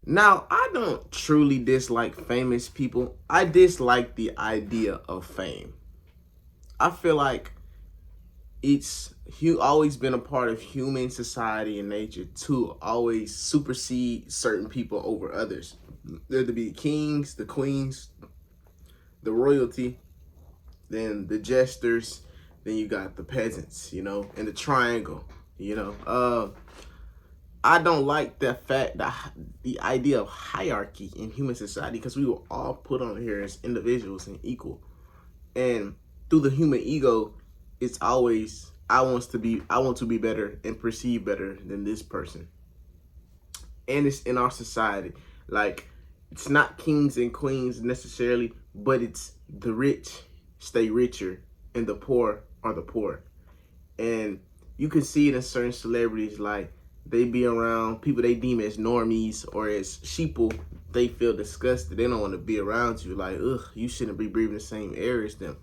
Now, I don't truly dislike famous people. I dislike the idea of fame. I feel like it's always been a part of human society and nature to always supersede certain people over others. There to be the kings, the queens, the royalty, then the jesters, then you got the peasants, and the triangle, I don't like the fact that the idea of hierarchy in human society, because we were all put on here as individuals and equal. And through the human ego, it's always I want to be better and perceive better than this person. And it's in our society. Like, it's not kings and queens necessarily, but it's the rich stay richer and the poor are the poor. And you can see it in certain celebrities, like they be around people they deem as normies or as sheeple. They feel disgusted. They don't want to be around you. Like, ugh, you shouldn't be breathing the same air as them.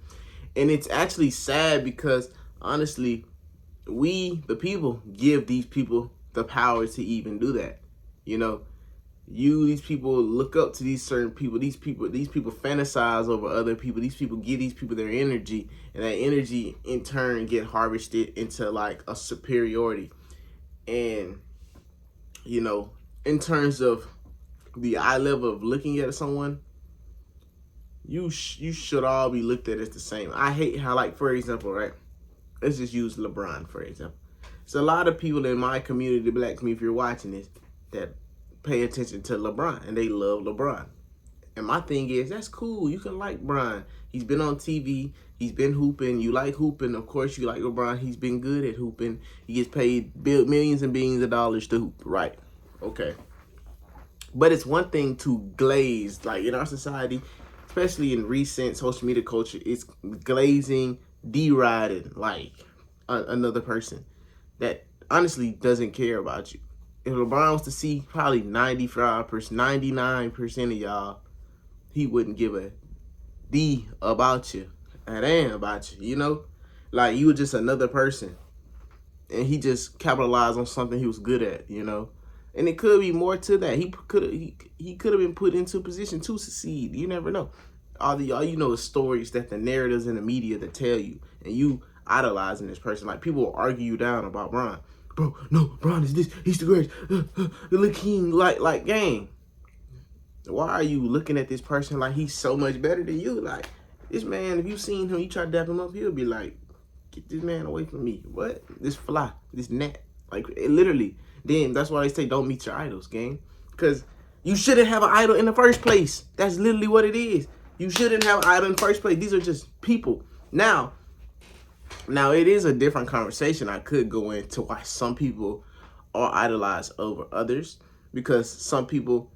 And it's actually sad because, honestly, we, the people, give these people the power to even do that. These people look up to these certain people. These people fantasize over other people. These people give these people their energy, and that energy in turn get harvested into like a superiority. And in terms of the eye level of looking at someone, you should all be looked at as the same. I hate how, like, for example, right? Let's just use LeBron, for example. So a lot of people in my community, the black community, if you're watching this, that pay attention to LeBron, and they love LeBron. And my thing is, that's cool. You can like LeBron. He's been on TV. He's been hooping. You like hooping. Of course, you like LeBron. He's been good at hooping. He gets paid millions and billions of dollars to hoop. Right. Okay. But it's one thing to glaze, like in our society, especially in recent social media culture, it's glazing, deriding, like another person that honestly doesn't care about you. If LeBron was to see probably 95%, 99% of y'all, he wouldn't give a D about you, a damn about you, Like, you were just another person. And he just capitalized on something he was good at, And it could be more to that. He could have been put into a position to succeed. You never know. All you know is stories that the narratives in the media that tell you, and you idolizing this person. Like, people will argue you down about Bron. Bro, no, Bron is this. He's the greatest. The king, like, gang. Why are you looking at this person like he's so much better than you? Like, this man, if you seen him, you try to dap him up, he'll be like, get this man away from me. What? This fly, this gnat. Like, it literally. Then that's why they say don't meet your idols, gang. Because you shouldn't have an idol in the first place. That's literally what it is. You shouldn't have an idol in the first place. These are just people. Now it is a different conversation. I could go into why some people are idolized over others. Because some people,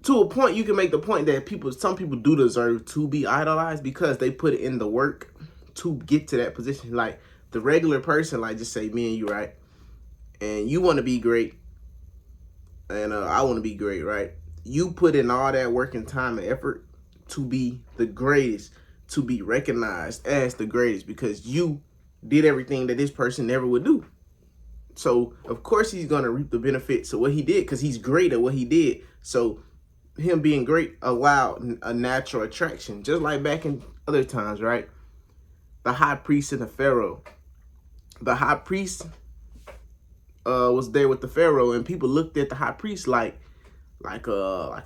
to a point, you can make the point that some people do deserve to be idolized because they put in the work to get to that position. Like, the regular person, like, just say me and you, right? And you want to be great, and I want to be great, right? You put in all that work and time and effort to be the greatest, to be recognized as the greatest, because you did everything that this person never would do. So, of course, he's going to reap the benefits of what he did because he's great at what he did. So, him being great allowed a natural attraction, just like back in other times, right? The high priest and the pharaoh. The high priest was there with the pharaoh, and people looked at the high priest like a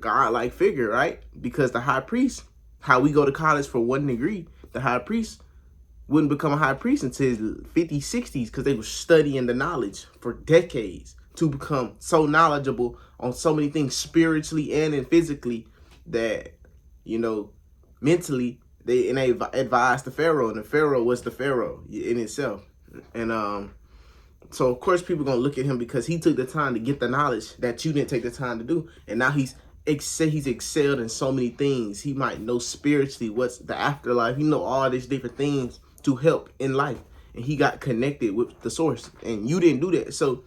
godlike figure, right? Because the high priest, how we go to college for 1 degree, the high priest wouldn't become a high priest until his 50s, 60s, because they were studying the knowledge for decades to become so knowledgeable on so many things spiritually and physically that, mentally, they advised the pharaoh, and the pharaoh was the pharaoh in itself. And so, of course, people are going to look at him because he took the time to get the knowledge that you didn't take the time to do. And now he's excelled in so many things. He might know spiritually what's the afterlife. He know all these different things to help in life. And he got connected with the source. And you didn't do that. So,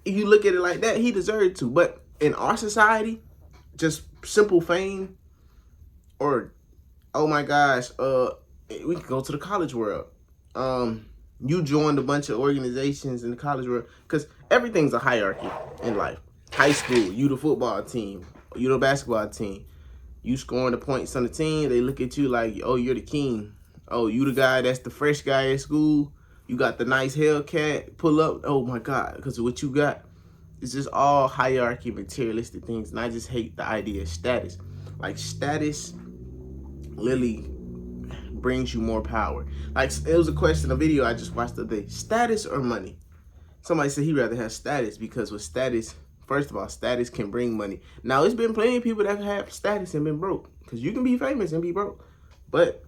if you look at it like that, he deserved to. But in our society, just simple fame, or, oh my gosh, we can go to the college world. You joined a bunch of organizations in the college world because everything's a hierarchy in life. High school, you the football team, you the basketball team. You scoring the points on the team, they look at you like, oh, you're the king. Oh, you the guy that's the fresh guy at school. You got the nice Hellcat, pull up. Oh my God, because of what you got. It's just all hierarchy, materialistic things. And I just hate the idea of status. Like status literally brings you more power. Like it was a question, a video I just watched the other day. Status or money? Somebody said he'd rather have status because with status, first of all, status can bring money. Now, it's been plenty of people that have status and been broke because you can be famous and be broke. But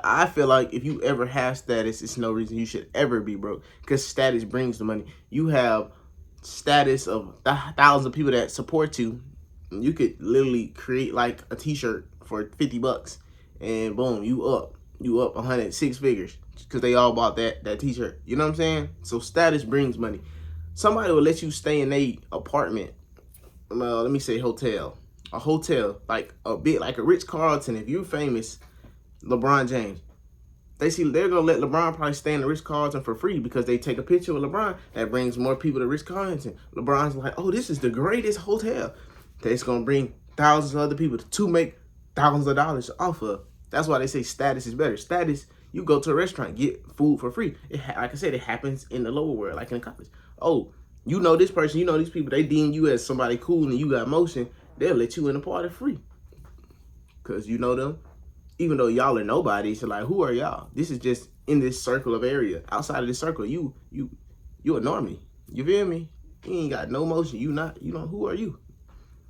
I feel like if you ever have status, it's no reason you should ever be broke because status brings the money. You have status of thousands of people that support you. You could literally create like a t-shirt for 50 bucks and boom, you up 100, 6 figures because they all bought that t-shirt. You know what I'm saying? So status brings money. Somebody will let you stay in a apartment. Let me say hotel. A hotel, like a bit like a Ritz-Carlton. If you're famous, LeBron James, they're gonna let LeBron probably stay in the Ritz-Carlton for free because they take a picture with LeBron. That brings more people to Ritz-Carlton. LeBron's like, oh, this is the greatest hotel. That's gonna bring thousands of other people to make thousands of dollars off of. That's why they say status is better. Status, you go to a restaurant, get food for free. Like I said, it happens in the lower world, like in college. Oh, you know this person, you know these people, they deem you as somebody cool and you got motion, they'll let you in the party free. Because you know them. Even though y'all are nobody, so like, who are y'all? This is just in this circle of area. Outside of this circle, you a normie. You feel me? You ain't got no motion. You know, who are you?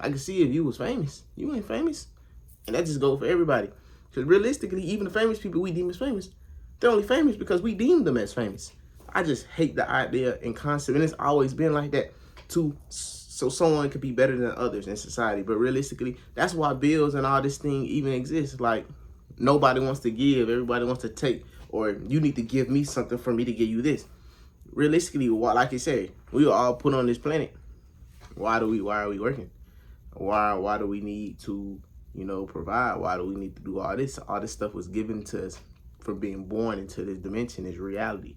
I can see if you was famous. You ain't famous. And that just goes for everybody. Because realistically, even the famous people we deem as famous, they're only famous because we deem them as famous. I just hate the idea and concept, and it's always been like that, so someone could be better than others in society. But realistically, that's why bills and all this thing even exists. Like, nobody wants to give, everybody wants to take, or you need to give me something for me to give you this. Realistically, like I said, we were all put on this planet. Why are we working? Why do we need to, provide? Why do we need to do all this? All this stuff was given to us from being born into this dimension, this reality.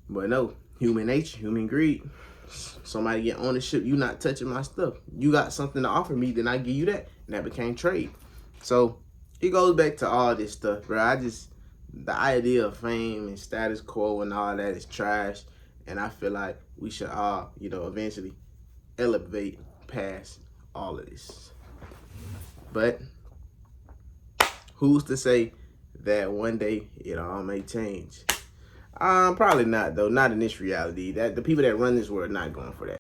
But no, human nature, human greed. Somebody get ownership, you not touching my stuff. You got something to offer me, then I give you that. And that became trade. So it goes back to all this stuff, bro. The idea of fame and status quo and all that is trash. And I feel like we should all, eventually elevate past all of this. But who's to say that one day it all may change? Probably not, though. Not in this reality. That the people that run this world are not going for that.